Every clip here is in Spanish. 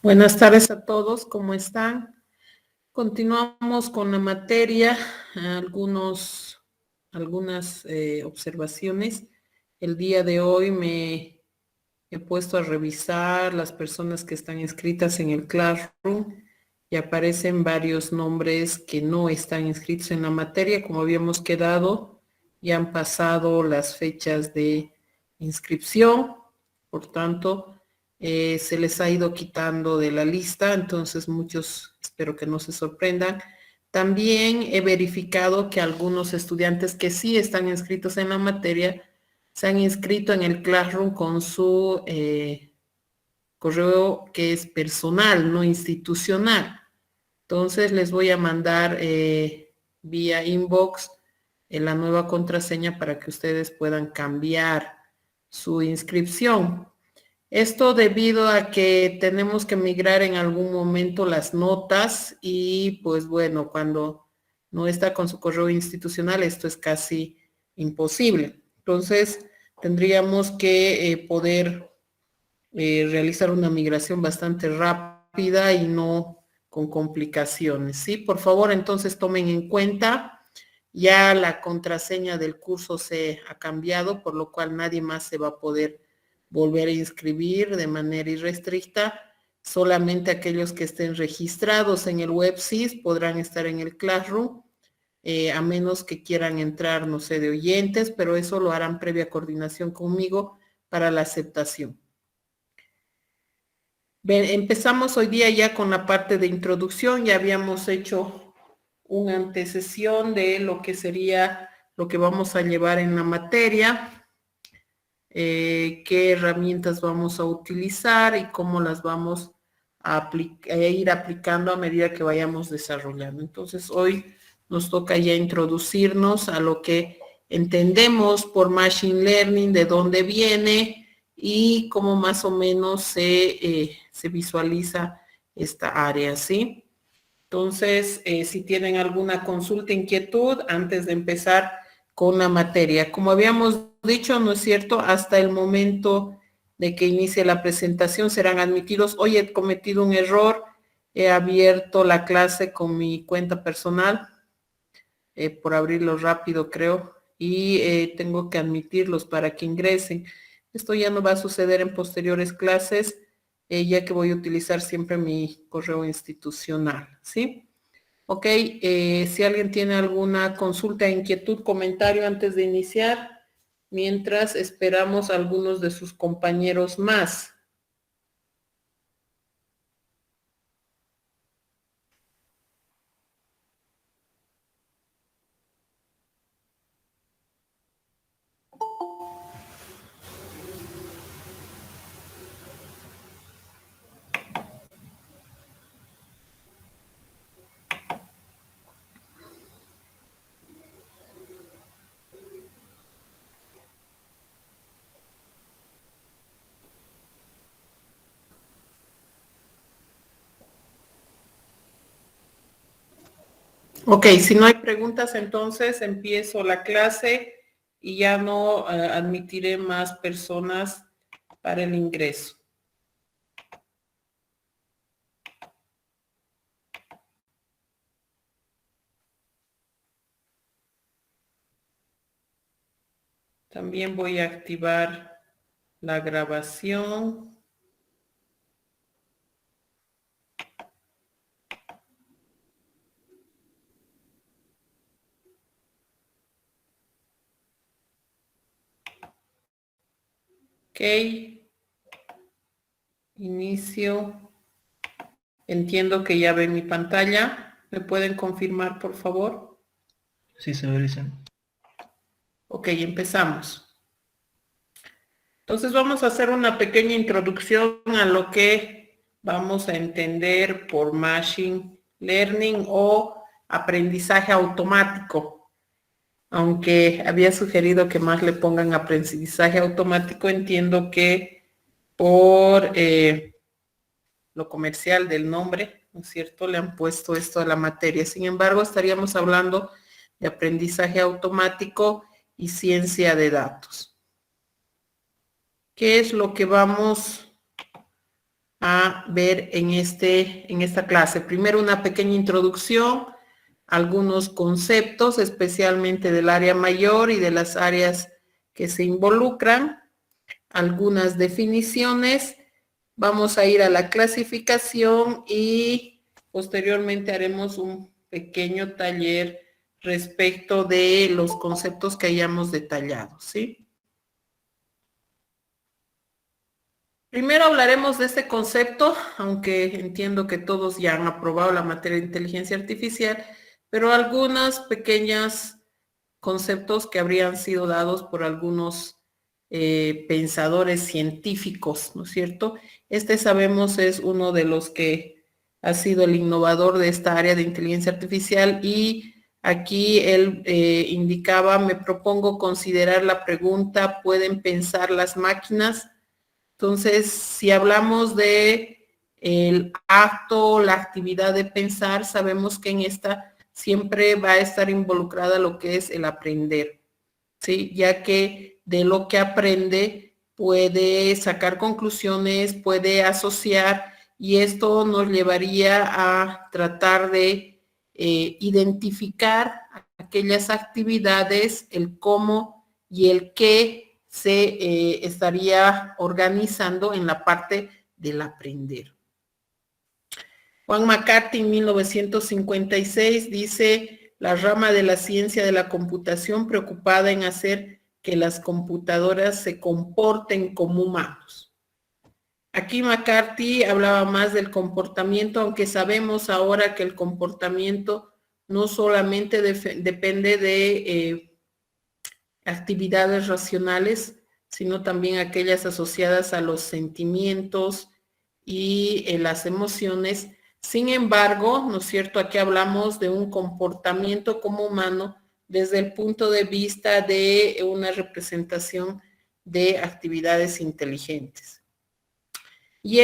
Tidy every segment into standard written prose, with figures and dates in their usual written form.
Buenas tardes a todos, ¿cómo están? Continuamos con la materia, algunas observaciones. El día de hoy me he puesto a revisar las personas que están inscritas en el Classroom y aparecen varios nombres que no están inscritos en la materia, como habíamos quedado, ya han pasado las fechas de inscripción, por tanto, se les ha ido quitando de la lista, entonces muchos espero que no se sorprendan. También he verificado que algunos estudiantes que sí están inscritos en la materia se han inscrito en el Classroom con su correo que es personal, no institucional. Entonces les voy a mandar vía inbox la nueva contraseña para que ustedes puedan cambiar su inscripción. Esto debido a que tenemos que migrar en algún momento las notas y pues bueno, cuando no está con su correo institucional, esto es casi imposible. Entonces, tendríamos que poder realizar una migración bastante rápida y no con complicaciones, ¿sí? Por favor, entonces tomen en cuenta, ya la contraseña del curso se ha cambiado, por lo cual nadie más se va a poder volver a inscribir de manera irrestricta. Solamente aquellos que estén registrados en el WebSys podrán estar en el Classroom, a menos que quieran entrar, no sé, de oyentes, pero eso lo harán previa coordinación conmigo para la aceptación. Bien, empezamos hoy día ya con la parte de introducción, ya habíamos hecho una antecesión de lo que sería lo que vamos a llevar en la materia, qué herramientas vamos a utilizar y cómo las vamos a ir aplicando a medida que vayamos desarrollando. Entonces hoy nos toca ya introducirnos a lo que entendemos por Machine Learning, de dónde viene y cómo más o menos se visualiza esta área, ¿sí? Entonces, si tienen alguna consulta, inquietud, antes de empezar con la materia. Como habíamos dicho, ¿no es cierto? Hasta el momento de que inicie la presentación serán admitidos. Hoy he cometido un error, he abierto la clase con mi cuenta personal, por abrirlo rápido creo, y tengo que admitirlos para que ingresen. Esto ya no va a suceder en posteriores clases, ya que voy a utilizar siempre mi correo institucional, ¿sí? Ok, si alguien tiene alguna consulta, inquietud, comentario antes de iniciar, mientras esperamos a algunos de sus compañeros más. Ok, si no hay preguntas, entonces empiezo la clase y ya no admitiré más personas para el ingreso. También voy a activar la grabación. Ok, inicio. Entiendo que ya ven mi pantalla. ¿Me pueden confirmar, por favor? Sí, señorita. Ok, empezamos. Entonces vamos a hacer una pequeña introducción a lo que vamos a entender por Machine Learning o aprendizaje automático. Aunque había sugerido que más le pongan aprendizaje automático, entiendo que por lo comercial del nombre, ¿no es cierto?, le han puesto esto a la materia. Sin embargo, estaríamos hablando de aprendizaje automático y ciencia de datos. ¿Qué es lo que vamos a ver en esta clase. Primero una pequeña introducción, algunos conceptos, especialmente del área mayor y de las áreas que se involucran, algunas definiciones, vamos a ir a la clasificación y posteriormente haremos un pequeño taller respecto de los conceptos que hayamos detallado, ¿sí? Primero hablaremos de este concepto, aunque entiendo que todos ya han aprobado la materia de inteligencia artificial, pero algunos pequeños conceptos que habrían sido dados por algunos pensadores científicos, ¿no es cierto? Este sabemos es uno de los que ha sido el innovador de esta área de inteligencia artificial y aquí él indicaba, me propongo considerar la pregunta, ¿pueden pensar las máquinas? Entonces, si hablamos de el acto, la actividad de pensar, sabemos que en esta siempre va a estar involucrada lo que es el aprender, ¿sí? Ya que de lo que aprende puede sacar conclusiones, puede asociar y esto nos llevaría a tratar de identificar aquellas actividades, el cómo y el qué se estaría organizando en la parte del aprender. Juan McCarthy en 1956 dice, la rama de la ciencia de la computación preocupada en hacer que las computadoras se comporten como humanos. Aquí McCarthy hablaba más del comportamiento, aunque sabemos ahora que el comportamiento no solamente depende de actividades racionales, sino también aquellas asociadas a los sentimientos y las emociones. Sin embargo, ¿no es cierto? Aquí hablamos de un comportamiento como humano desde el punto de vista de una representación de actividades inteligentes. Y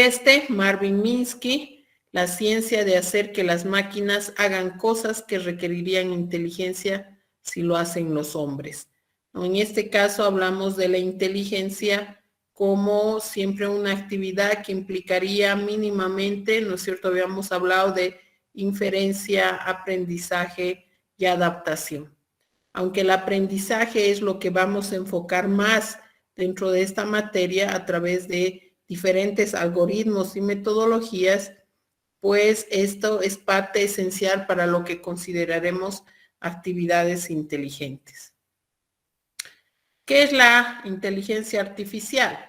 Marvin Minsky, la ciencia de hacer que las máquinas hagan cosas que requerirían inteligencia si lo hacen los hombres. En este caso hablamos de la inteligencia como siempre una actividad que implicaría mínimamente, ¿no es cierto? Habíamos hablado de inferencia, aprendizaje y adaptación. Aunque el aprendizaje es lo que vamos a enfocar más dentro de esta materia a través de diferentes algoritmos y metodologías, pues esto es parte esencial para lo que consideraremos actividades inteligentes. ¿Qué es la inteligencia artificial?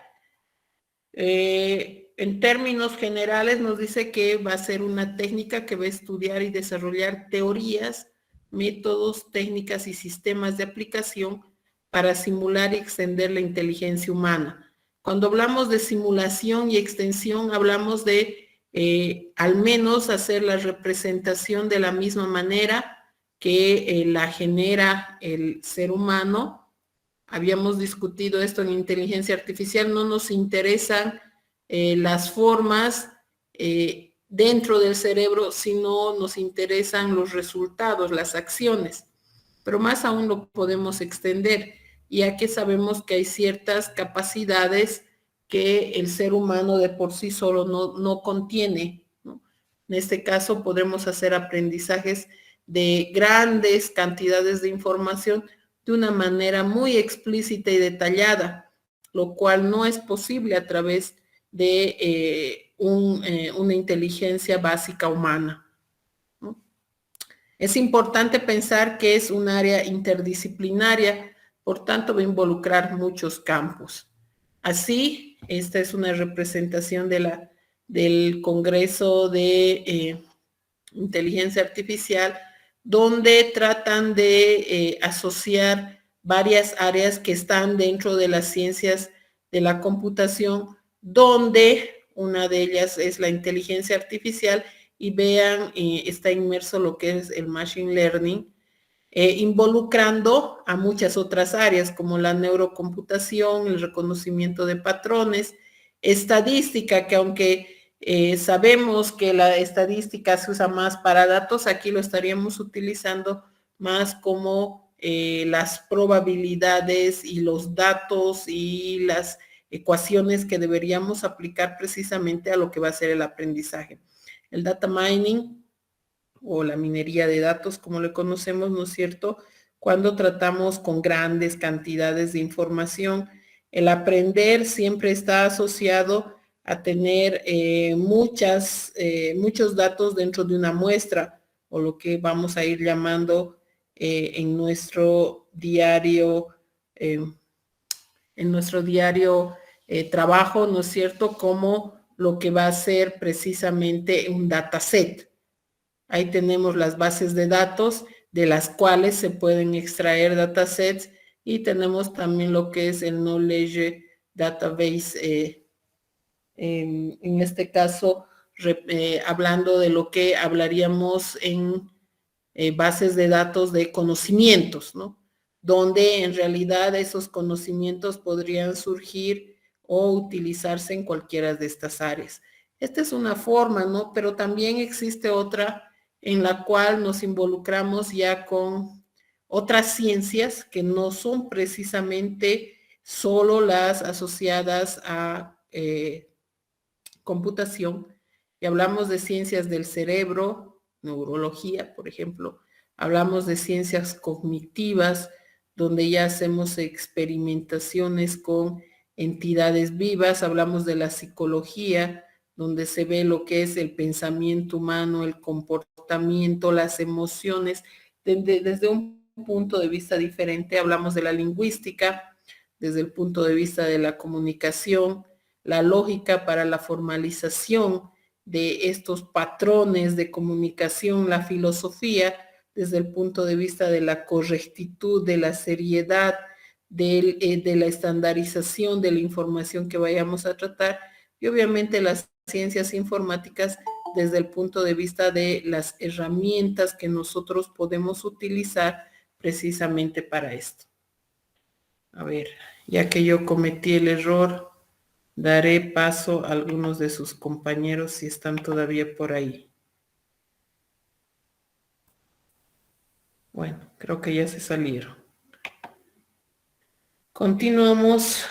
En términos generales nos dice que va a ser una técnica que va a estudiar y desarrollar teorías, métodos, técnicas y sistemas de aplicación para simular y extender la inteligencia humana. Cuando hablamos de simulación y extensión, hablamos de al menos hacer la representación de la misma manera que la genera el ser humano. Habíamos discutido esto en inteligencia artificial, no nos interesan las formas dentro del cerebro, sino nos interesan los resultados, las acciones. Pero más aún lo podemos extender, ya que sabemos que hay ciertas capacidades que el ser humano de por sí solo no contiene, ¿no? En este caso podremos hacer aprendizajes de grandes cantidades de información de una manera muy explícita y detallada, lo cual no es posible a través de una inteligencia básica humana, ¿no? Es importante pensar que es un área interdisciplinaria, por tanto va a involucrar muchos campos. Así, esta es una representación del Congreso de Inteligencia Artificial, donde tratan de asociar varias áreas que están dentro de las ciencias de la computación, donde una de ellas es la inteligencia artificial y vean, está inmerso lo que es el machine learning, involucrando a muchas otras áreas como la neurocomputación, el reconocimiento de patrones, estadística, que aunque sabemos que la estadística se usa más para datos, aquí lo estaríamos utilizando más como las probabilidades y los datos y las ecuaciones que deberíamos aplicar precisamente a lo que va a ser el aprendizaje. El data mining o la minería de datos, como le conocemos, ¿no es cierto? Cuando tratamos con grandes cantidades de información, el aprender siempre está asociado a tener muchos datos dentro de una muestra, o lo que vamos a ir llamando en nuestro diario trabajo, ¿no es cierto?, como lo que va a ser precisamente un dataset. Ahí tenemos las bases de datos de las cuales se pueden extraer datasets y tenemos también lo que es el Knowledge Database, en este caso hablando de lo que hablaríamos en bases de datos de conocimientos, ¿no? Donde en realidad esos conocimientos podrían surgir o utilizarse en cualquiera de estas áreas. Esta es una forma, ¿no? Pero también existe otra en la cual nos involucramos ya con otras ciencias que no son precisamente solo las asociadas a computación, y hablamos de ciencias del cerebro, neurología, por ejemplo, hablamos de ciencias cognitivas, donde ya hacemos experimentaciones con entidades vivas, hablamos de la psicología, donde se ve lo que es el pensamiento humano, el comportamiento, las emociones, desde un punto de vista diferente. Hablamos de la lingüística, desde el punto de vista de la comunicación, la lógica para la formalización de estos patrones de comunicación, la filosofía desde el punto de vista de la correctitud, de la seriedad, de la estandarización de la información que vayamos a tratar, y obviamente las ciencias informáticas desde el punto de vista de las herramientas que nosotros podemos utilizar precisamente para esto. A ver, ya que yo cometí el error, daré paso a algunos de sus compañeros si están todavía por ahí. Bueno, creo que ya se salieron. Continuamos.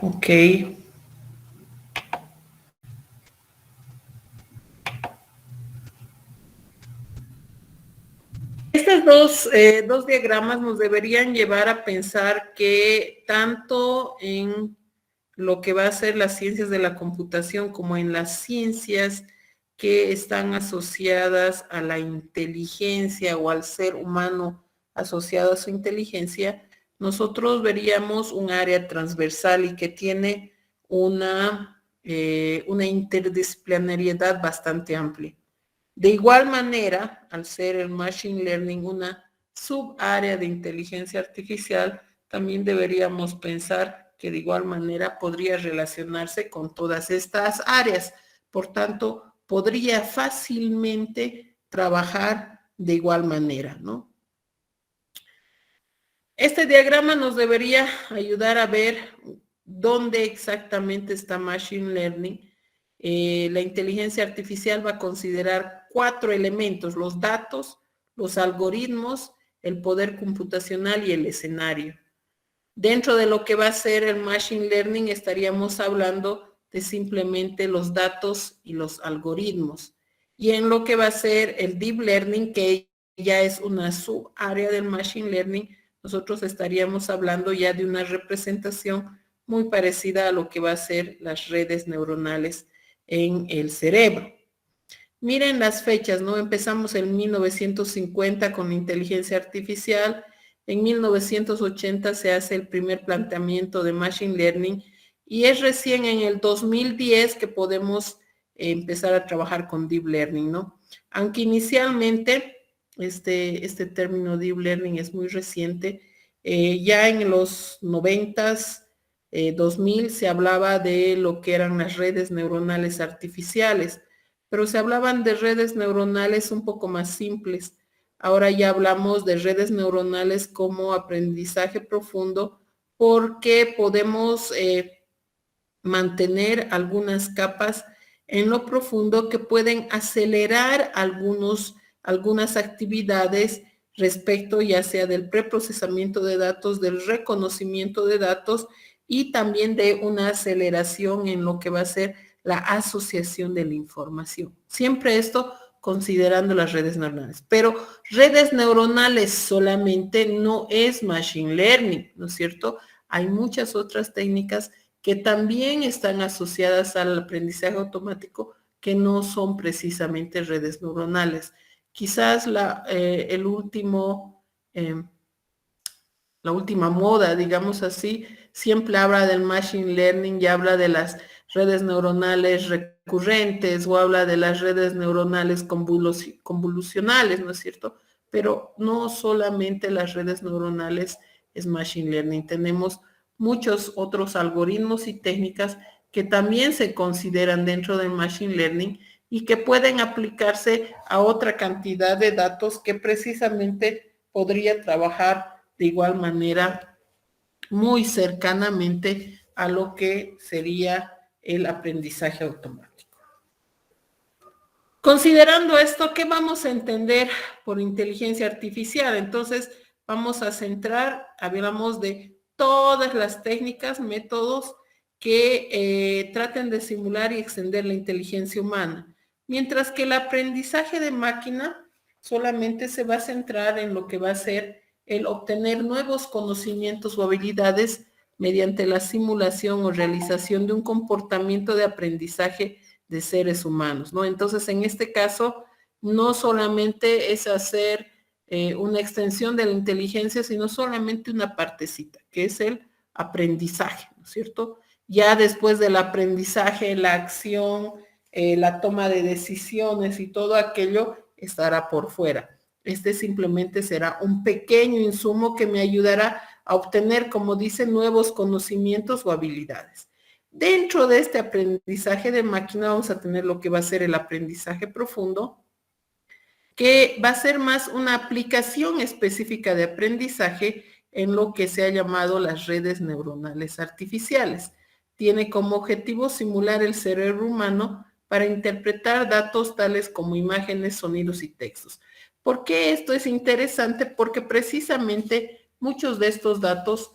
Ok. Estos dos diagramas nos deberían llevar a pensar que tanto en lo que va a ser las ciencias de la computación como en las ciencias que están asociadas a la inteligencia o al ser humano asociado a su inteligencia, nosotros veríamos un área transversal y que tiene una interdisciplinariedad bastante amplia. De igual manera, al ser el Machine Learning una subárea de inteligencia artificial, también deberíamos pensar que de igual manera podría relacionarse con todas estas áreas. Por tanto, podría fácilmente trabajar de igual manera, ¿no? Este diagrama nos debería ayudar a ver dónde exactamente está Machine Learning. La inteligencia artificial va a considerar 4 elementos: los datos, los algoritmos, el poder computacional y el escenario. Dentro de lo que va a ser el Machine Learning estaríamos hablando de simplemente los datos y los algoritmos. Y en lo que va a ser el Deep Learning, que ya es una subárea del Machine Learning, nosotros estaríamos hablando ya de una representación muy parecida a lo que va a ser las redes neuronales en el cerebro. Miren las fechas, ¿no? Empezamos en 1950 con inteligencia artificial. En 1980 se hace el primer planteamiento de Machine Learning y es recién en el 2010 que podemos empezar a trabajar con Deep Learning, ¿no? Aunque inicialmente este término Deep Learning es muy reciente, ya en los 90s, 2000 se hablaba de lo que eran las redes neuronales artificiales, pero se hablaban de redes neuronales un poco más simples. Ahora ya hablamos de redes neuronales como aprendizaje profundo porque podemos mantener algunas capas en lo profundo que pueden acelerar algunas actividades respecto ya sea del preprocesamiento de datos, del reconocimiento de datos y también de una aceleración en lo que va a ser la asociación de la información. Siempre esto considerando las redes neuronales. Pero redes neuronales solamente no es machine learning, ¿no es cierto? Hay muchas otras técnicas que también están asociadas al aprendizaje automático que no son precisamente redes neuronales. Quizás la última moda, digamos así, siempre habla del machine learning y habla de las redes neuronales recurrentes o habla de las redes neuronales convolucionales, ¿no es cierto? Pero no solamente las redes neuronales es machine learning, tenemos muchos otros algoritmos y técnicas que también se consideran dentro del machine learning y que pueden aplicarse a otra cantidad de datos que precisamente podría trabajar de igual manera muy cercanamente a lo que sería el aprendizaje automático. Considerando esto, ¿qué vamos a entender por inteligencia artificial? Entonces, vamos a centrar, hablamos de todas las técnicas, métodos que traten de simular y extender la inteligencia humana, mientras que el aprendizaje de máquina solamente se va a centrar en lo que va a ser el obtener nuevos conocimientos o habilidades mediante la simulación o realización de un comportamiento de aprendizaje de seres humanos, ¿no? Entonces, en este caso, no solamente es hacer una extensión de la inteligencia, sino solamente una partecita, que es el aprendizaje, ¿no es cierto? Ya después del aprendizaje, la acción, la toma de decisiones y todo aquello estará por fuera. Este simplemente será un pequeño insumo que me ayudará a obtener, como dice, nuevos conocimientos o habilidades. Dentro de este aprendizaje de máquina vamos a tener lo que va a ser el aprendizaje profundo, que va a ser más una aplicación específica de aprendizaje en lo que se ha llamado las redes neuronales artificiales. Tiene como objetivo simular el cerebro humano para interpretar datos tales como imágenes, sonidos y textos. ¿Por qué esto es interesante? Porque precisamente muchos de estos datos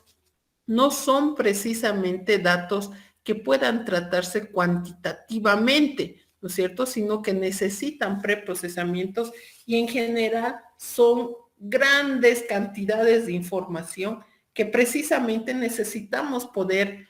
no son precisamente datos que puedan tratarse cuantitativamente, ¿no es cierto? Sino que necesitan preprocesamientos y en general son grandes cantidades de información que precisamente necesitamos poder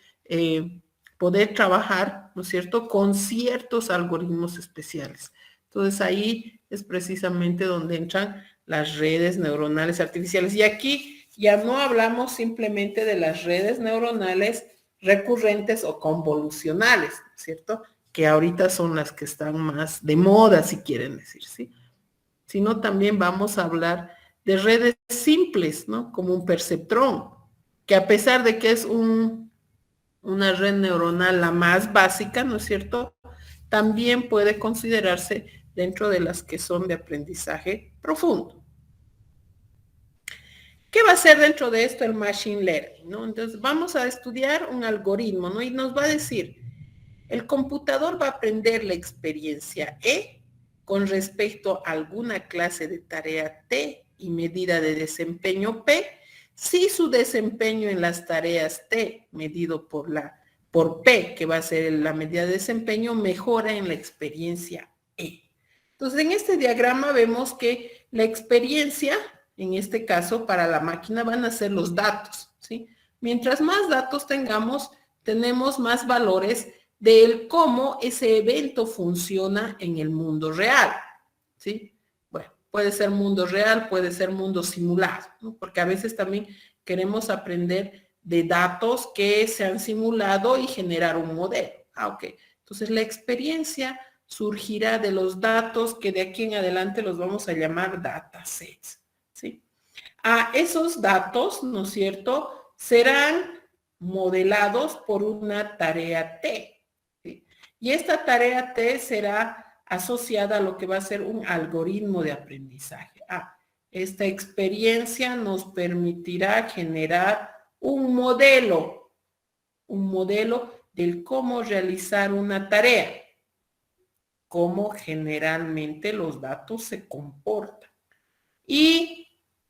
trabajar, ¿no es cierto?, con ciertos algoritmos especiales. Entonces ahí es precisamente donde entran las redes neuronales artificiales. Y aquí ya no hablamos simplemente de las redes neuronales recurrentes o convolucionales, ¿cierto? Que ahorita son las que están más de moda, si quieren decir, ¿sí? Sino también vamos a hablar de redes simples, ¿no? Como un perceptrón, que a pesar de que es una red neuronal la más básica, ¿no es cierto?, también puede considerarse dentro de las que son de aprendizaje profundo. ¿Qué va a ser dentro de esto el machine learning, ¿no? Entonces vamos a estudiar un algoritmo, ¿no? Y nos va a decir, el computador va a aprender la experiencia E con respecto a alguna clase de tarea T y medida de desempeño P, si su desempeño en las tareas T, medido por P, que va a ser la medida de desempeño, mejora en la experiencia E. Entonces, en este diagrama vemos que la experiencia, en este caso, para la máquina van a ser los datos, ¿sí? Mientras más datos tengamos, tenemos más valores del cómo ese evento funciona en el mundo real, ¿sí? Bueno, puede ser mundo real, puede ser mundo simulado, ¿no? Porque a veces también queremos aprender de datos que se han simulado y generar un modelo. Ok. Entonces, la experiencia surgirá de los datos que de aquí en adelante los vamos a llamar datasets, ¿sí? A esos datos, ¿no es cierto?, serán modelados por una tarea T, ¿sí? Y esta tarea T será asociada a lo que va a ser un algoritmo de aprendizaje. Esta experiencia nos permitirá generar un modelo del cómo realizar una tarea. cómo generalmente los datos se comportan. Y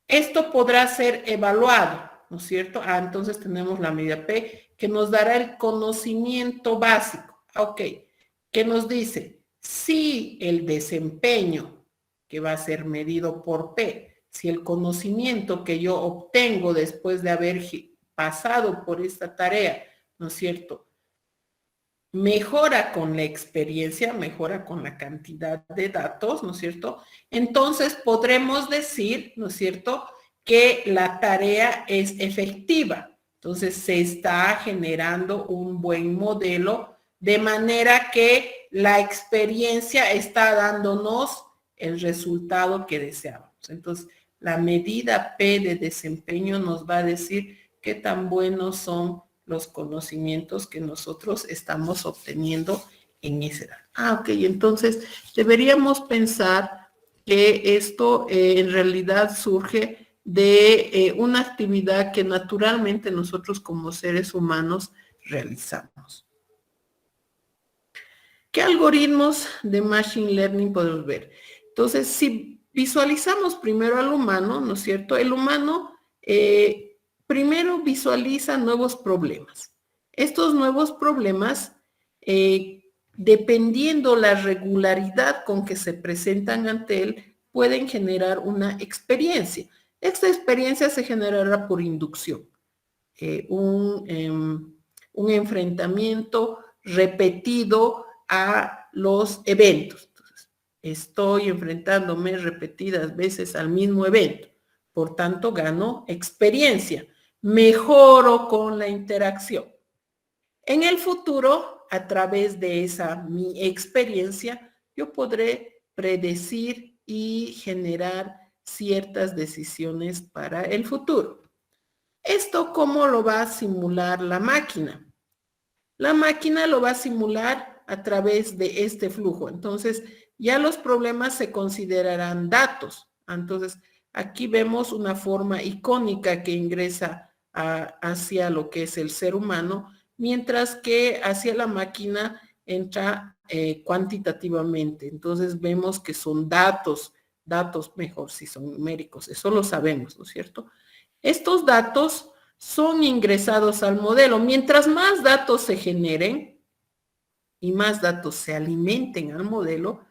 esto podrá ser evaluado, ¿no es cierto? Entonces tenemos la medida P que nos dará el conocimiento básico. Ok, que nos dice si el desempeño que va a ser medido por P, si el conocimiento que yo obtengo después de haber pasado por esta tarea, ¿no es cierto?, mejora con la experiencia, mejora con la cantidad de datos, ¿no es cierto? Entonces podremos decir, ¿no es cierto?, que la tarea es efectiva. Entonces se está generando un buen modelo de manera que la experiencia está dándonos el resultado que deseábamos. Entonces la medida P de desempeño nos va a decir qué tan buenos son los conocimientos que nosotros estamos obteniendo en esa edad. Ok, entonces deberíamos pensar que esto en realidad surge de una actividad que naturalmente nosotros como seres humanos realizamos. ¿Qué algoritmos de Machine Learning podemos ver? Entonces, si visualizamos primero al humano, ¿no es cierto? El humano primero visualiza nuevos problemas. Estos nuevos problemas, dependiendo la regularidad con que se presentan ante él, pueden generar una experiencia. Esta experiencia se generará por inducción. Un enfrentamiento repetido a los eventos. Entonces, estoy enfrentándome repetidas veces al mismo evento. Por tanto, gano experiencia. Mejoro con la interacción. En el futuro, a través de mi experiencia, yo podré predecir y generar ciertas decisiones para el futuro. ¿Esto cómo lo va a simular la máquina? La máquina lo va a simular a través de este flujo. Entonces, ya los problemas se considerarán datos. Entonces, aquí vemos una forma icónica que ingresa hacia lo que es el ser humano, mientras que hacia la máquina entra cuantitativamente. Entonces, vemos que son datos mejor si son numéricos. Eso lo sabemos, ¿no es cierto? Estos datos son ingresados al modelo. Mientras más datos se generen y más datos se alimenten al modelo,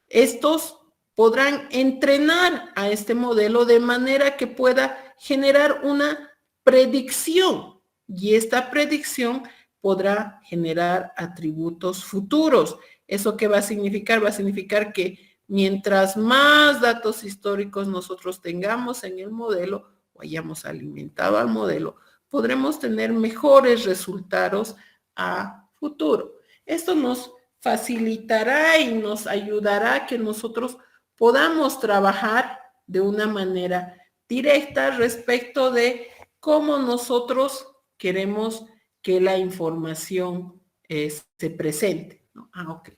estos podrán entrenar a este modelo de manera que pueda generar una predicción y esta predicción podrá generar atributos futuros. ¿Eso qué va a significar? Va a significar que mientras más datos históricos nosotros tengamos en el modelo, o hayamos alimentado al modelo, podremos tener mejores resultados a futuro. Esto nos facilitará y nos ayudará a que nosotros podamos trabajar de una manera directa respecto de cómo nosotros queremos que la información se presente, ¿no? Ok.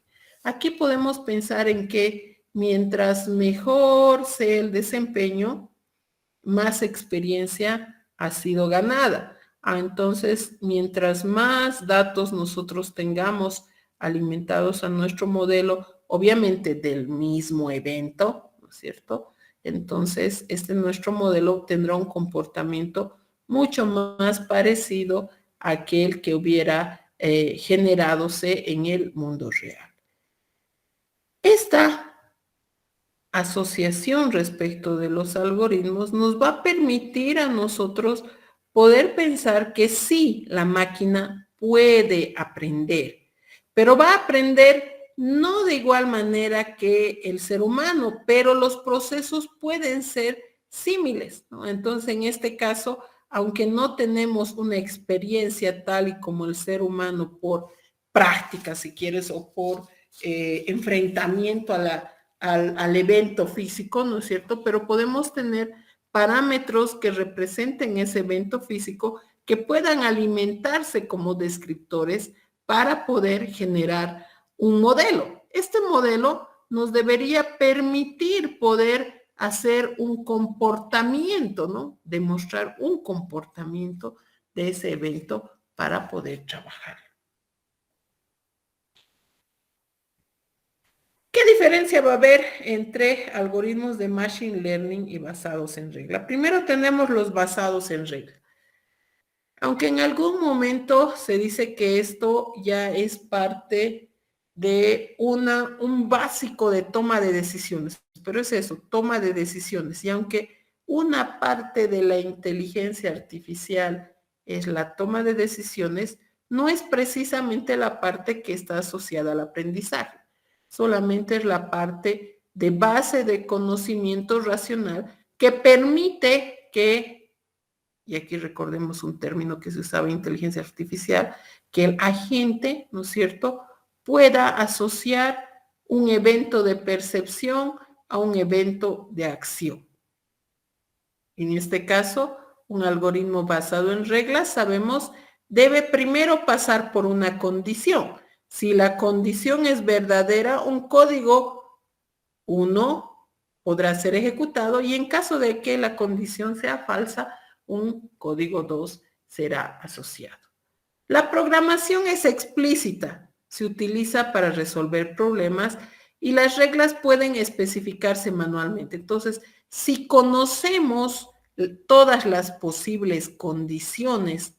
Aquí podemos pensar en que mientras mejor sea el desempeño, más experiencia ha sido ganada. Entonces, mientras más datos nosotros tengamos alimentados a nuestro modelo, obviamente del mismo evento, ¿no es cierto? Entonces, nuestro modelo tendrá un comportamiento mucho más parecido a aquel que hubiera generadose en el mundo real. Esta asociación respecto de los algoritmos nos va a permitir a nosotros poder pensar que sí, la máquina puede aprender, pero va a aprender no de igual manera que el ser humano, pero los procesos pueden ser similares, ¿no? Entonces, en este caso, aunque no tenemos una experiencia tal y como el ser humano por práctica, si quieres, o por enfrentamiento al evento físico, ¿no es cierto? Pero podemos tener parámetros que representen ese evento físico que puedan alimentarse como descriptores para poder generar un modelo. Este modelo nos debería permitir poder hacer un comportamiento, ¿no? Demostrar un comportamiento de ese evento para poder trabajar. ¿Qué diferencia va a haber entre algoritmos de Machine Learning y basados en regla? Primero tenemos los basados en regla. Aunque en algún momento se dice que esto ya es parte de un básico de toma de decisiones, pero es eso, toma de decisiones. Y aunque una parte de la inteligencia artificial es la toma de decisiones, no es precisamente la parte que está asociada al aprendizaje, solamente es la parte de base de conocimiento racional que permite que, y aquí recordemos un término que se usaba en inteligencia artificial, que el agente, ¿no es cierto?, pueda asociar un evento de percepción a un evento de acción. En este caso, un algoritmo basado en reglas, sabemos, debe primero pasar por una condición. Si la condición es verdadera, un código 1 podrá ser ejecutado y en caso de que la condición sea falsa, un código 2 será asociado. La programación es explícita, se utiliza para resolver problemas y las reglas pueden especificarse manualmente. Entonces, si conocemos todas las posibles condiciones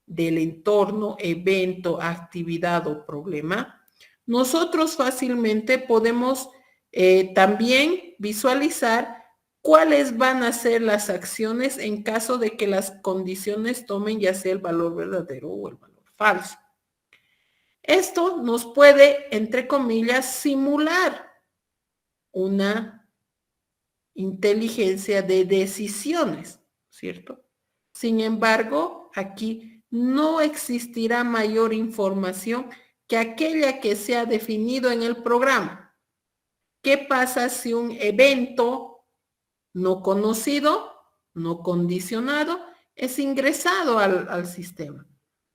del entorno, evento, actividad o problema, nosotros fácilmente podemos también visualizar cuáles van a ser las acciones en caso de que las condiciones tomen ya sea el valor verdadero o el valor falso. Esto nos puede, entre comillas, simular una inteligencia de decisiones, ¿cierto? Sin embargo, aquí no existirá mayor información que aquella que se ha definido en el programa. ¿Qué pasa si un evento no conocido, no condicionado, es ingresado al sistema?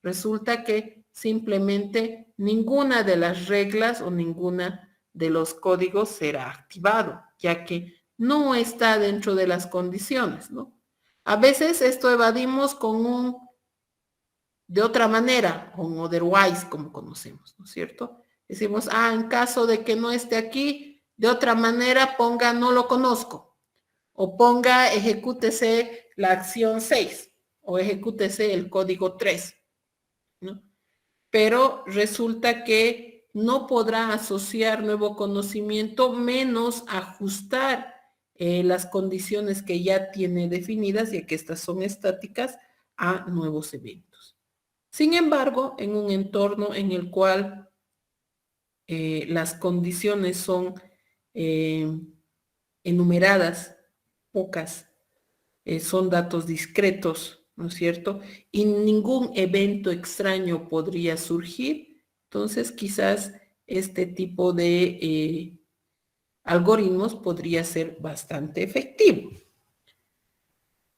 Resulta que simplemente ninguna de las reglas o ninguna de los códigos será activado, ya que no está dentro de las condiciones, ¿no? A veces esto evadimos con de otra manera, con otherwise, como conocemos, ¿no es cierto? Decimos, en caso de que no esté aquí, de otra manera ponga no lo conozco, o ponga ejecútese la acción 6, o ejecútese el código 3, ¿no? Pero resulta que no podrá asociar nuevo conocimiento menos ajustar las condiciones que ya tiene definidas, ya que estas son estáticas, a nuevos eventos. Sin embargo, en un entorno en el cual las condiciones son enumeradas, pocas, son datos discretos, ¿no es cierto? Y ningún evento extraño podría surgir. Entonces, quizás este tipo de algoritmos podría ser bastante efectivo.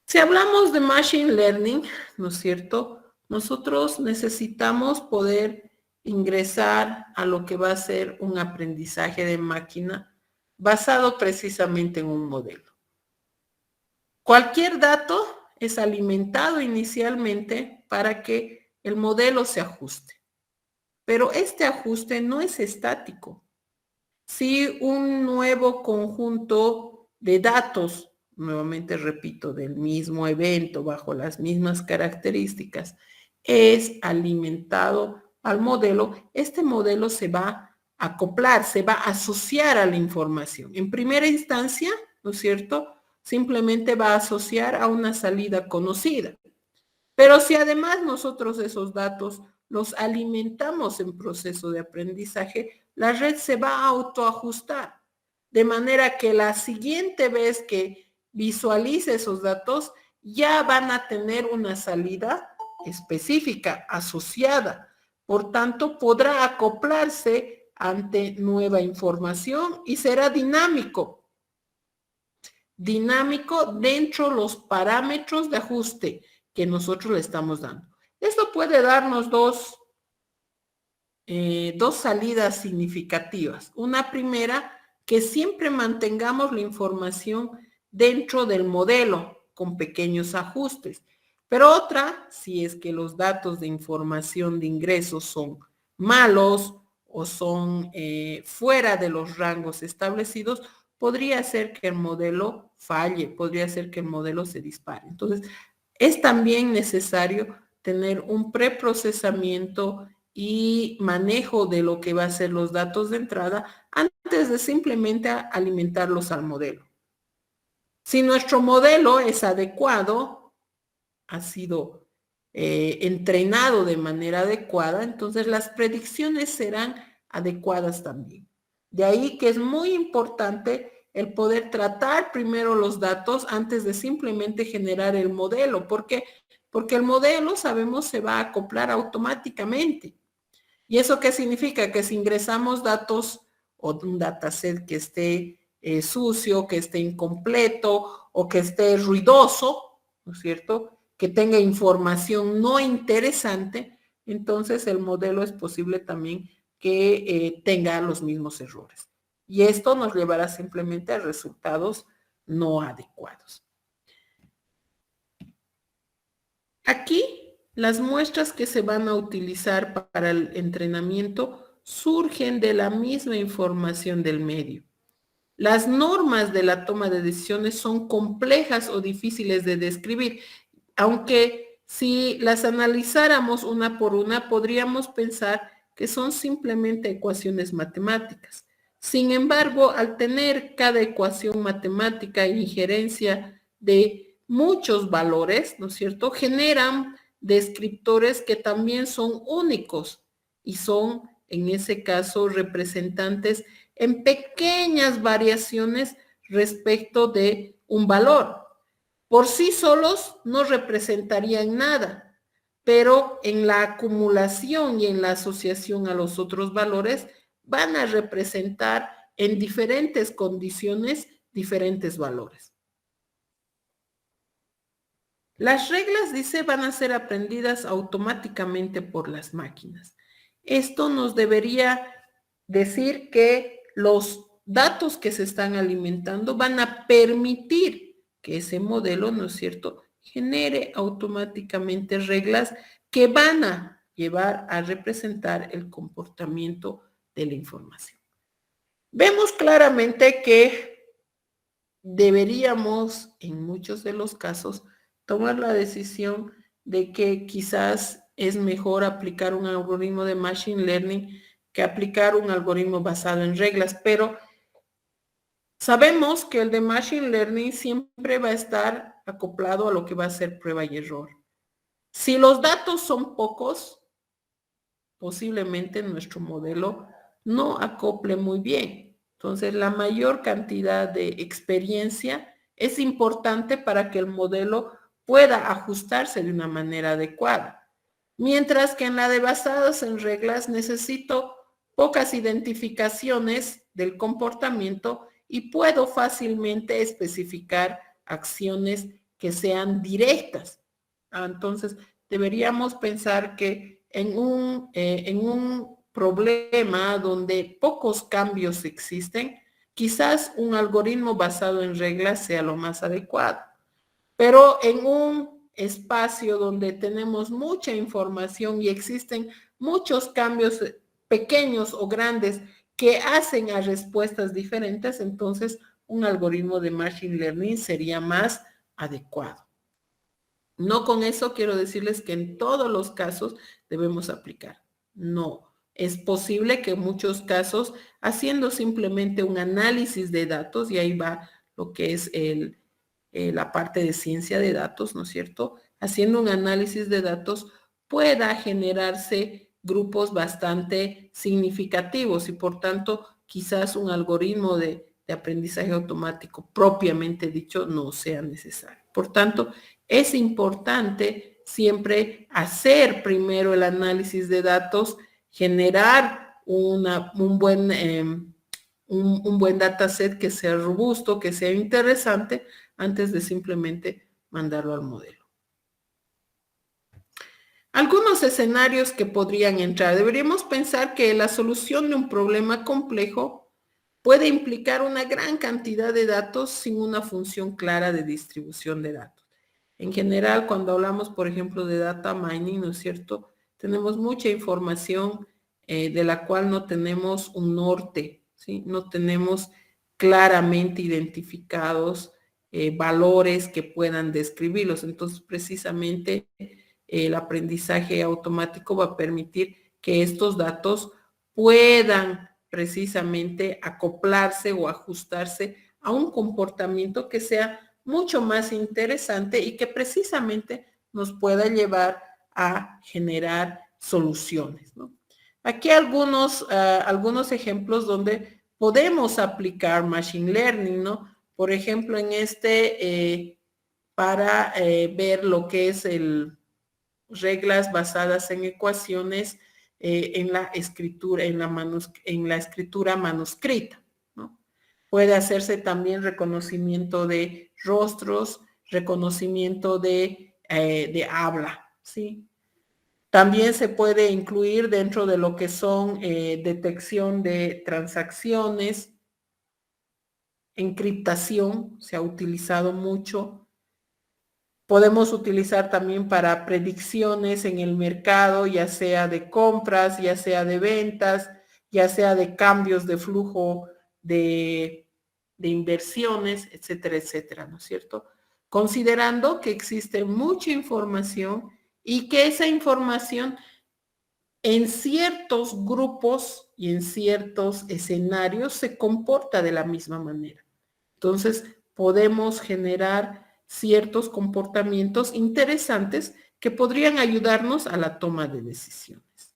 Si hablamos de Machine Learning, ¿no es cierto? Nosotros necesitamos poder ingresar a lo que va a ser un aprendizaje de máquina basado precisamente en un modelo. Cualquier dato es alimentado inicialmente para que el modelo se ajuste, pero este ajuste no es estático. Si un nuevo conjunto de datos, nuevamente repito, del mismo evento, bajo las mismas características, es alimentado al modelo, este modelo se va a acoplar, se va a asociar a la información. En primera instancia, ¿no es cierto?, simplemente va a asociar a una salida conocida. Pero si además nosotros esos datos los alimentamos en proceso de aprendizaje, la red se va a autoajustar. De manera que la siguiente vez que visualice esos datos, ya van a tener una salida específica, asociada. Por tanto, podrá acoplarse ante nueva información y será dinámico. Dinámico dentro de los parámetros de ajuste que nosotros le estamos dando. Esto puede darnos dos salidas significativas. Una primera, que siempre mantengamos la información dentro del modelo con pequeños ajustes. Pero otra, si es que los datos de información de ingresos son malos o son fuera de los rangos establecidos, podría ser que el modelo falle, podría ser que el modelo se dispare. Entonces, es también necesario tener un preprocesamiento y manejo de lo que va a ser los datos de entrada antes de simplemente alimentarlos al modelo. Si nuestro modelo es adecuado, ha sido entrenado de manera adecuada, entonces las predicciones serán adecuadas también. De ahí que es muy importante el poder tratar primero los datos antes de simplemente generar el modelo. ¿Por qué? Porque el modelo, sabemos, se va a acoplar automáticamente. ¿Y eso qué significa? Que si ingresamos datos o un dataset que esté sucio, que esté incompleto o que esté ruidoso, ¿no es cierto? Que tenga información no interesante, entonces el modelo es posible también que tenga los mismos errores. Y esto nos llevará simplemente a resultados no adecuados. Aquí, las muestras que se van a utilizar para el entrenamiento surgen de la misma información del medio. Las normas de la toma de decisiones son complejas o difíciles de describir, aunque si las analizáramos una por una, podríamos pensar que son simplemente ecuaciones matemáticas. Sin embargo, al tener cada ecuación matemática injerencia de muchos valores, ¿no es cierto?, generan descriptores que también son únicos y son, en ese caso, representantes en pequeñas variaciones respecto de un valor. Por sí solos no representarían nada, pero en la acumulación y en la asociación a los otros valores van a representar en diferentes condiciones diferentes valores. Las reglas, dice, van a ser aprendidas automáticamente por las máquinas. Esto nos debería decir que los datos que se están alimentando van a permitir que ese modelo, ¿no es cierto?, genere automáticamente reglas que van a llevar a representar el comportamiento de la información. Vemos claramente que deberíamos, en muchos de los casos, tomar la decisión de que quizás es mejor aplicar un algoritmo de machine learning que aplicar un algoritmo basado en reglas, pero sabemos que el de machine learning siempre va a estar acoplado a lo que va a ser prueba y error. Si los datos son pocos, posiblemente nuestro modelo no acople muy bien. Entonces, la mayor cantidad de experiencia es importante para que el modelo pueda ajustarse de una manera adecuada. Mientras que en la de basados en reglas necesito pocas identificaciones del comportamiento y puedo fácilmente especificar acciones que sean directas. Entonces, deberíamos pensar que en un problema donde pocos cambios existen, quizás un algoritmo basado en reglas sea lo más adecuado. Pero en un espacio donde tenemos mucha información y existen muchos cambios pequeños o grandes que hacen a respuestas diferentes, entonces un algoritmo de machine learning sería más adecuado. No con eso quiero decirles que en todos los casos debemos aplicar. No, es posible que en muchos casos, haciendo simplemente un análisis de datos, y ahí va lo que es la parte de ciencia de datos, ¿no es cierto? Haciendo un análisis de datos pueda generarse grupos bastante significativos y por tanto quizás un algoritmo de aprendizaje automático propiamente dicho no sea necesario. Por tanto, es importante siempre hacer primero el análisis de datos, generar un buen dataset que sea robusto, que sea interesante, antes de simplemente mandarlo al modelo. Algunos escenarios que podrían entrar. Deberíamos pensar que la solución de un problema complejo puede implicar una gran cantidad de datos sin una función clara de distribución de datos. En general, cuando hablamos, por ejemplo, de data mining, ¿no es cierto? Tenemos mucha información de la cual no tenemos un norte, ¿sí? No tenemos claramente identificados valores que puedan describirlos. Entonces, precisamente, el aprendizaje automático va a permitir que estos datos puedan precisamente acoplarse o ajustarse a un comportamiento que sea mucho más interesante y que precisamente nos pueda llevar a generar soluciones, ¿no? Aquí algunos ejemplos donde podemos aplicar Machine Learning, ¿no? Por ejemplo, en para ver lo que es reglas basadas en ecuaciones en la escritura, en la escritura manuscrita, ¿no? Puede hacerse también reconocimiento de rostros, reconocimiento de habla, ¿sí? También se puede incluir dentro de lo que son detección de transacciones, encriptación, se ha utilizado mucho. Podemos utilizar también para predicciones en el mercado, ya sea de compras, ya sea de ventas, ya sea de cambios de flujo de inversiones, etcétera, etcétera, ¿no es cierto? Considerando que existe mucha información y que esa información en ciertos grupos y en ciertos escenarios se comporta de la misma manera. Entonces, podemos generar ciertos comportamientos interesantes que podrían ayudarnos a la toma de decisiones.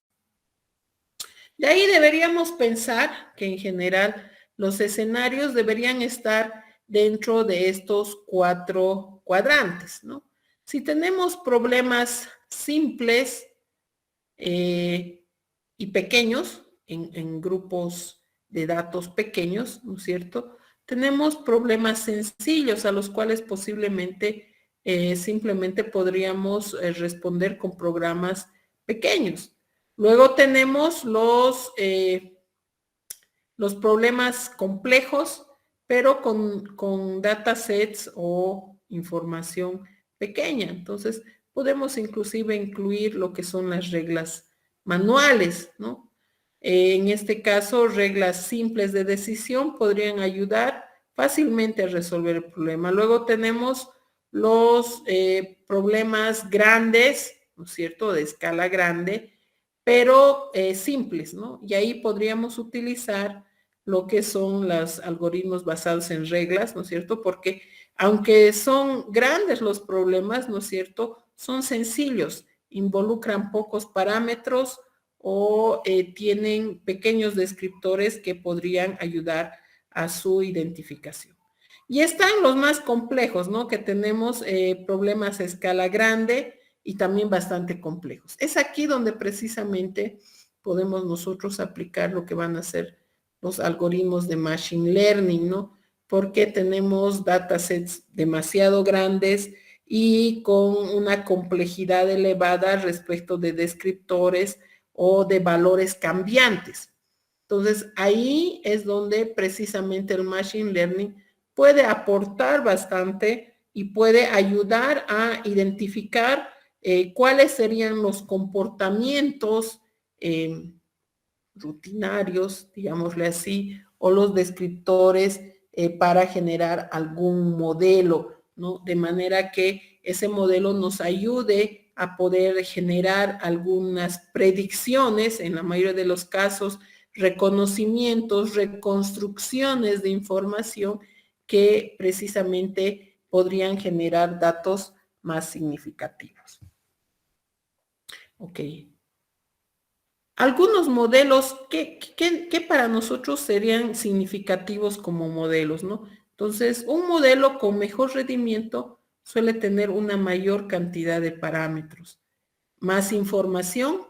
De ahí deberíamos pensar que en general los escenarios deberían estar dentro de estos 4 cuadrantes, ¿no? Si tenemos problemas simples, y pequeños, en grupos de datos pequeños, ¿no es cierto? Tenemos problemas sencillos a los cuales posiblemente simplemente podríamos responder con programas pequeños. Luego tenemos los problemas complejos, pero con datasets o información pequeña. Entonces, podemos inclusive incluir lo que son las reglas manuales, ¿no? En este caso, reglas simples de decisión podrían ayudar fácilmente a resolver el problema. Luego tenemos los problemas grandes, ¿no es cierto?, de escala grande, pero simples, ¿no? Y ahí podríamos utilizar lo que son los algoritmos basados en reglas, ¿no es cierto? Porque aunque son grandes los problemas, ¿no es cierto?, son sencillos, involucran pocos parámetros o tienen pequeños descriptores que podrían ayudar a su identificación. Y están los más complejos, ¿no? Que tenemos problemas a escala grande y también bastante complejos. Es aquí donde precisamente podemos nosotros aplicar lo que van a ser los algoritmos de Machine Learning, ¿no? Porque tenemos datasets demasiado grandes y con una complejidad elevada respecto de descriptores o de valores cambiantes. Entonces, ahí es donde precisamente el Machine Learning puede aportar bastante y puede ayudar a identificar cuáles serían los comportamientos rutinarios, digámosle así, o los descriptores para generar algún modelo, ¿no? De manera que ese modelo nos ayude a poder generar algunas predicciones, en la mayoría de los casos, reconocimientos, reconstrucciones de información que precisamente podrían generar datos más significativos. Ok. Algunos modelos que para nosotros serían significativos como modelos, ¿no? Entonces, un modelo con mejor rendimiento suele tener una mayor cantidad de parámetros. Más información,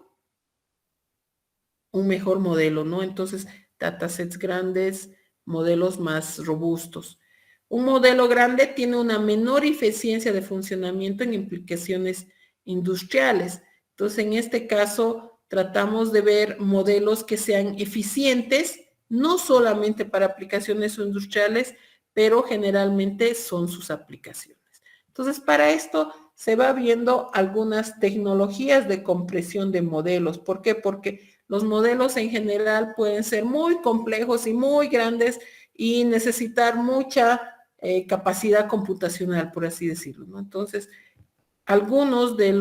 un mejor modelo, ¿no? Entonces, datasets grandes, modelos más robustos. Un modelo grande tiene una menor eficiencia de funcionamiento en implicaciones industriales. Entonces, en este caso, tratamos de ver modelos que sean eficientes, no solamente para aplicaciones industriales, pero generalmente son sus aplicaciones. Entonces, para esto se va viendo algunas tecnologías de compresión de modelos. ¿Por qué? Porque Los modelos en general pueden ser muy complejos y muy grandes y necesitar mucha capacidad computacional, por así decirlo, ¿no? Entonces, algunos de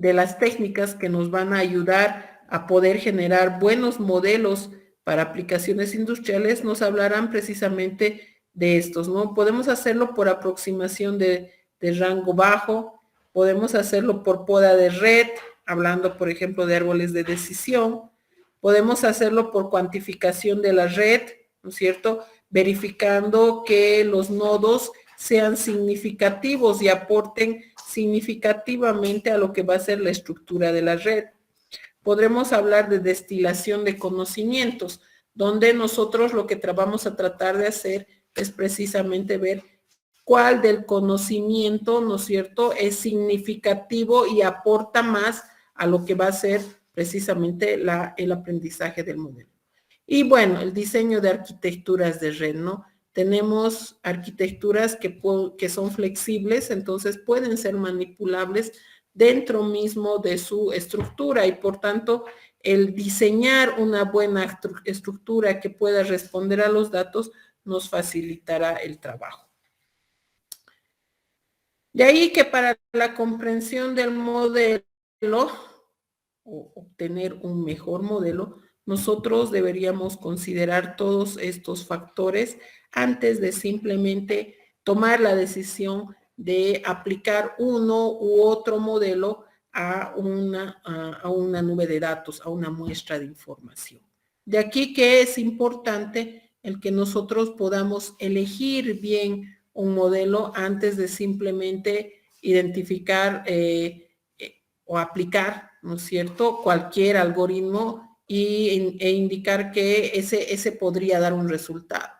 las técnicas que nos van a ayudar a poder generar buenos modelos para aplicaciones industriales nos hablarán precisamente de estos, ¿no? Podemos hacerlo por aproximación de rango bajo, podemos hacerlo por poda de red, hablando, por ejemplo, de árboles de decisión, podemos hacerlo por cuantificación de la red, ¿no es cierto? Verificando que los nodos sean significativos y aporten significativamente a lo que va a ser la estructura de la red. Podremos hablar de destilación de conocimientos, donde nosotros lo que vamos a tratar de hacer es precisamente ver cuál del conocimiento, ¿no es cierto?, es significativo y aporta más a lo que va a ser precisamente el aprendizaje del modelo. Y bueno, el diseño de arquitecturas de red, ¿no? Tenemos arquitecturas que son flexibles, entonces pueden ser manipulables dentro mismo de su estructura y por tanto el diseñar una buena estructura que pueda responder a los datos nos facilitará el trabajo. De ahí que para la comprensión del modelo o obtener un mejor modelo, nosotros deberíamos considerar todos estos factores antes de simplemente tomar la decisión de aplicar uno u otro modelo a una nube de datos, a una muestra de información. De aquí que es importante el que nosotros podamos elegir bien un modelo antes de simplemente identificar o aplicar, ¿no es cierto?, cualquier algoritmo e indicar que ese podría dar un resultado.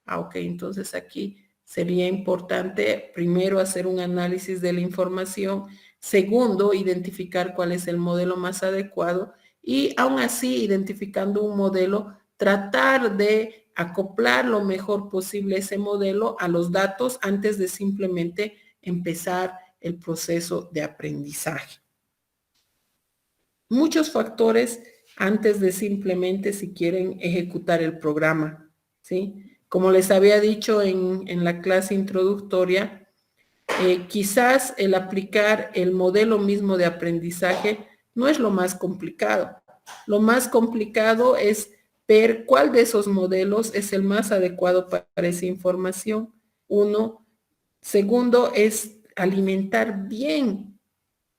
Ok, entonces aquí sería importante primero hacer un análisis de la información, segundo, identificar cuál es el modelo más adecuado y aún así, identificando un modelo, tratar de acoplar lo mejor posible ese modelo a los datos antes de simplemente empezar el proceso de aprendizaje. Muchos factores antes de simplemente si quieren ejecutar el programa, ¿sí? Como les había dicho en la clase introductoria, quizás el aplicar el modelo mismo de aprendizaje no es lo más complicado. Lo más complicado es ver cuál de esos modelos es el más adecuado para esa información. Uno. Segundo es alimentar bien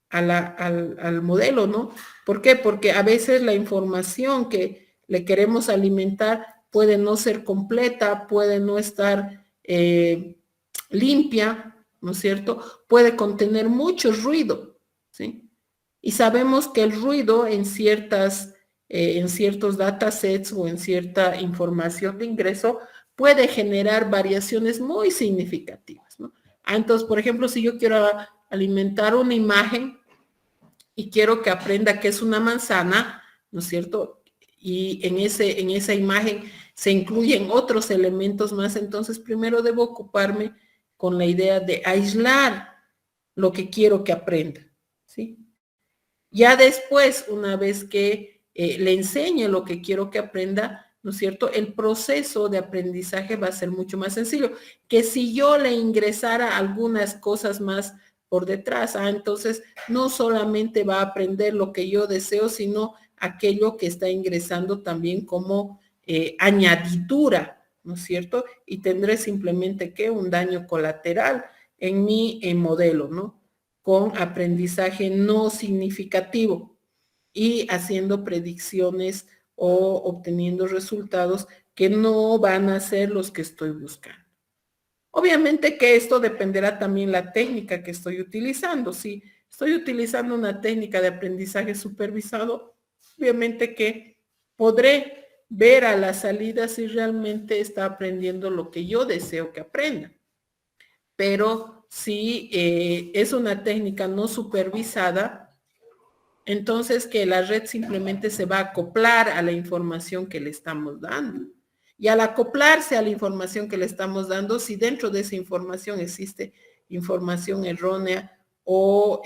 al modelo, ¿no? ¿Por qué? Porque a veces la información que le queremos alimentar puede no ser completa, puede no estar limpia, ¿no es cierto? Puede contener mucho ruido, ¿sí? Y sabemos que el ruido en ciertos datasets o en cierta información de ingreso puede generar variaciones muy significativas, ¿no? Entonces, por ejemplo, si yo quiero alimentar una imagen y quiero que aprenda qué es una manzana, ¿no es cierto? Y en esa imagen se incluyen otros elementos más, entonces primero debo ocuparme con la idea de aislar lo que quiero que aprenda, ¿sí? Ya después, una vez que le enseñe lo que quiero que aprenda, ¿no es cierto?, el proceso de aprendizaje va a ser mucho más sencillo que si yo le ingresara algunas cosas más por detrás. Entonces, no solamente va a aprender lo que yo deseo, sino aquello que está ingresando también como añadidura, ¿no es cierto? Y tendré simplemente que un daño colateral en mi modelo, ¿no? Con aprendizaje no significativo y haciendo predicciones o obteniendo resultados que no van a ser los que estoy buscando. Obviamente que esto dependerá también la técnica que estoy utilizando. Si estoy utilizando una técnica de aprendizaje supervisado, obviamente que podré ver a la salida si realmente está aprendiendo lo que yo deseo que aprenda. Pero si es una técnica no supervisada, entonces que la red simplemente se va a acoplar a la información que le estamos dando. Y al acoplarse a la información que le estamos dando, si dentro de esa información existe información errónea o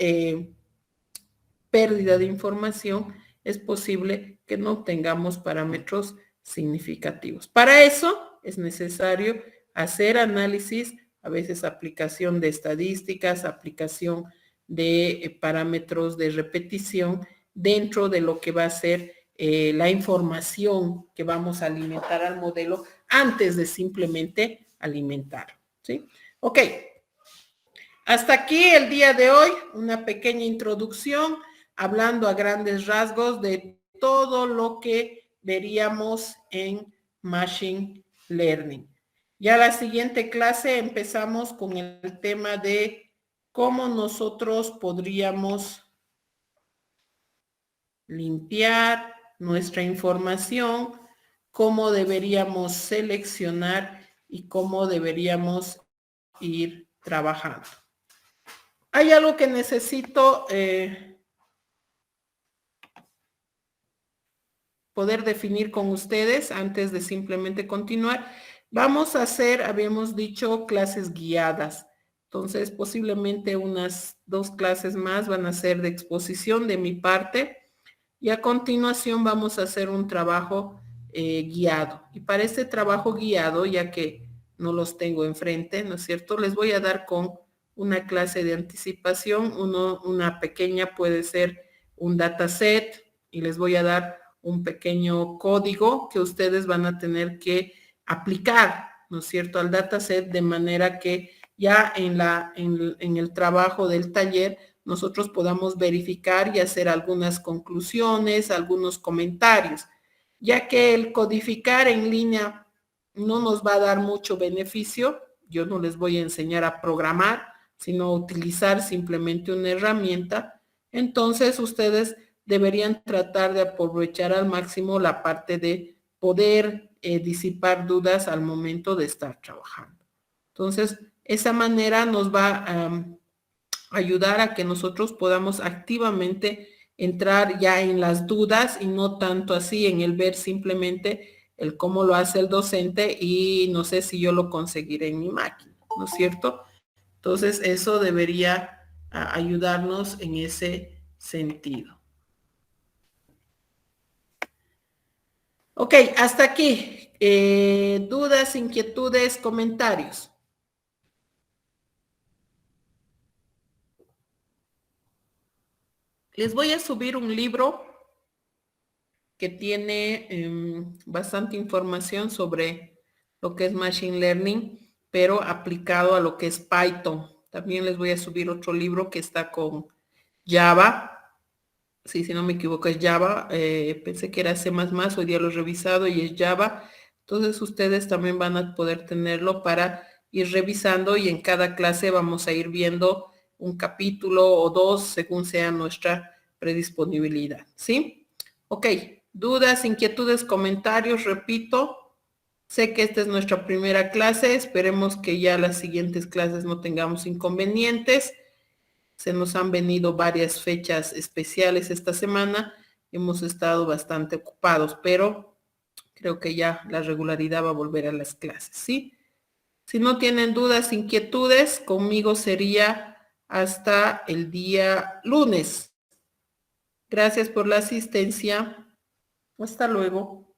pérdida de información, es posible que no obtengamos parámetros significativos. Para eso es necesario hacer análisis, a veces aplicación de estadísticas, aplicación de parámetros de repetición dentro de lo que va a ser la información que vamos a alimentar al modelo antes de simplemente alimentar, ¿sí? Ok, hasta aquí el día de hoy, una pequeña introducción hablando a grandes rasgos de todo lo que veríamos en Machine Learning. Ya la siguiente clase empezamos con el tema de cómo nosotros podríamos limpiar nuestra información, cómo deberíamos seleccionar y cómo deberíamos ir trabajando. Hay algo que necesito poder definir con ustedes antes de simplemente continuar. Vamos a hacer, habíamos dicho, clases guiadas. Entonces, posiblemente unas 2 clases más van a ser de exposición de mi parte. Y a continuación vamos a hacer un trabajo guiado. Y para este trabajo guiado, ya que no los tengo enfrente, ¿no es cierto? Les voy a dar con una clase de anticipación. Una pequeña puede ser un dataset y les voy a dar un pequeño código que ustedes van a tener que aplicar, ¿no es cierto?, al dataset, de manera que ya en el trabajo del taller nosotros podamos verificar y hacer algunas conclusiones, algunos comentarios, ya que el codificar en línea no nos va a dar mucho beneficio. Yo no les voy a enseñar a programar, sino a utilizar simplemente una herramienta. Entonces ustedes deberían tratar de aprovechar al máximo la parte de poder disipar dudas al momento de estar trabajando. Entonces, esa manera nos va a ayudar a que nosotros podamos activamente entrar ya en las dudas y no tanto así en el ver simplemente el cómo lo hace el docente y no sé si yo lo conseguiré en mi máquina, ¿no es cierto? Entonces, eso debería ayudarnos en ese sentido. Ok, hasta aquí. Dudas, inquietudes, comentarios. Les voy a subir un libro que tiene bastante información sobre lo que es Machine Learning, pero aplicado a lo que es Python. También les voy a subir otro libro que está con Java. Sí, si no me equivoco es Java. Pensé que era C++, hoy día lo he revisado y es Java. Entonces ustedes también van a poder tenerlo para ir revisando y en cada clase vamos a ir viendo un capítulo o 2 según sea nuestra predisponibilidad, ¿sí? Ok, dudas, inquietudes, comentarios, repito. Sé que esta es nuestra primera clase, esperemos que ya las siguientes clases no tengamos inconvenientes. Se nos han venido varias fechas especiales esta semana, hemos estado bastante ocupados, pero creo que ya la regularidad va a volver a las clases, ¿sí? Si no tienen dudas, inquietudes, conmigo sería hasta el día lunes. Gracias por la asistencia. Hasta luego.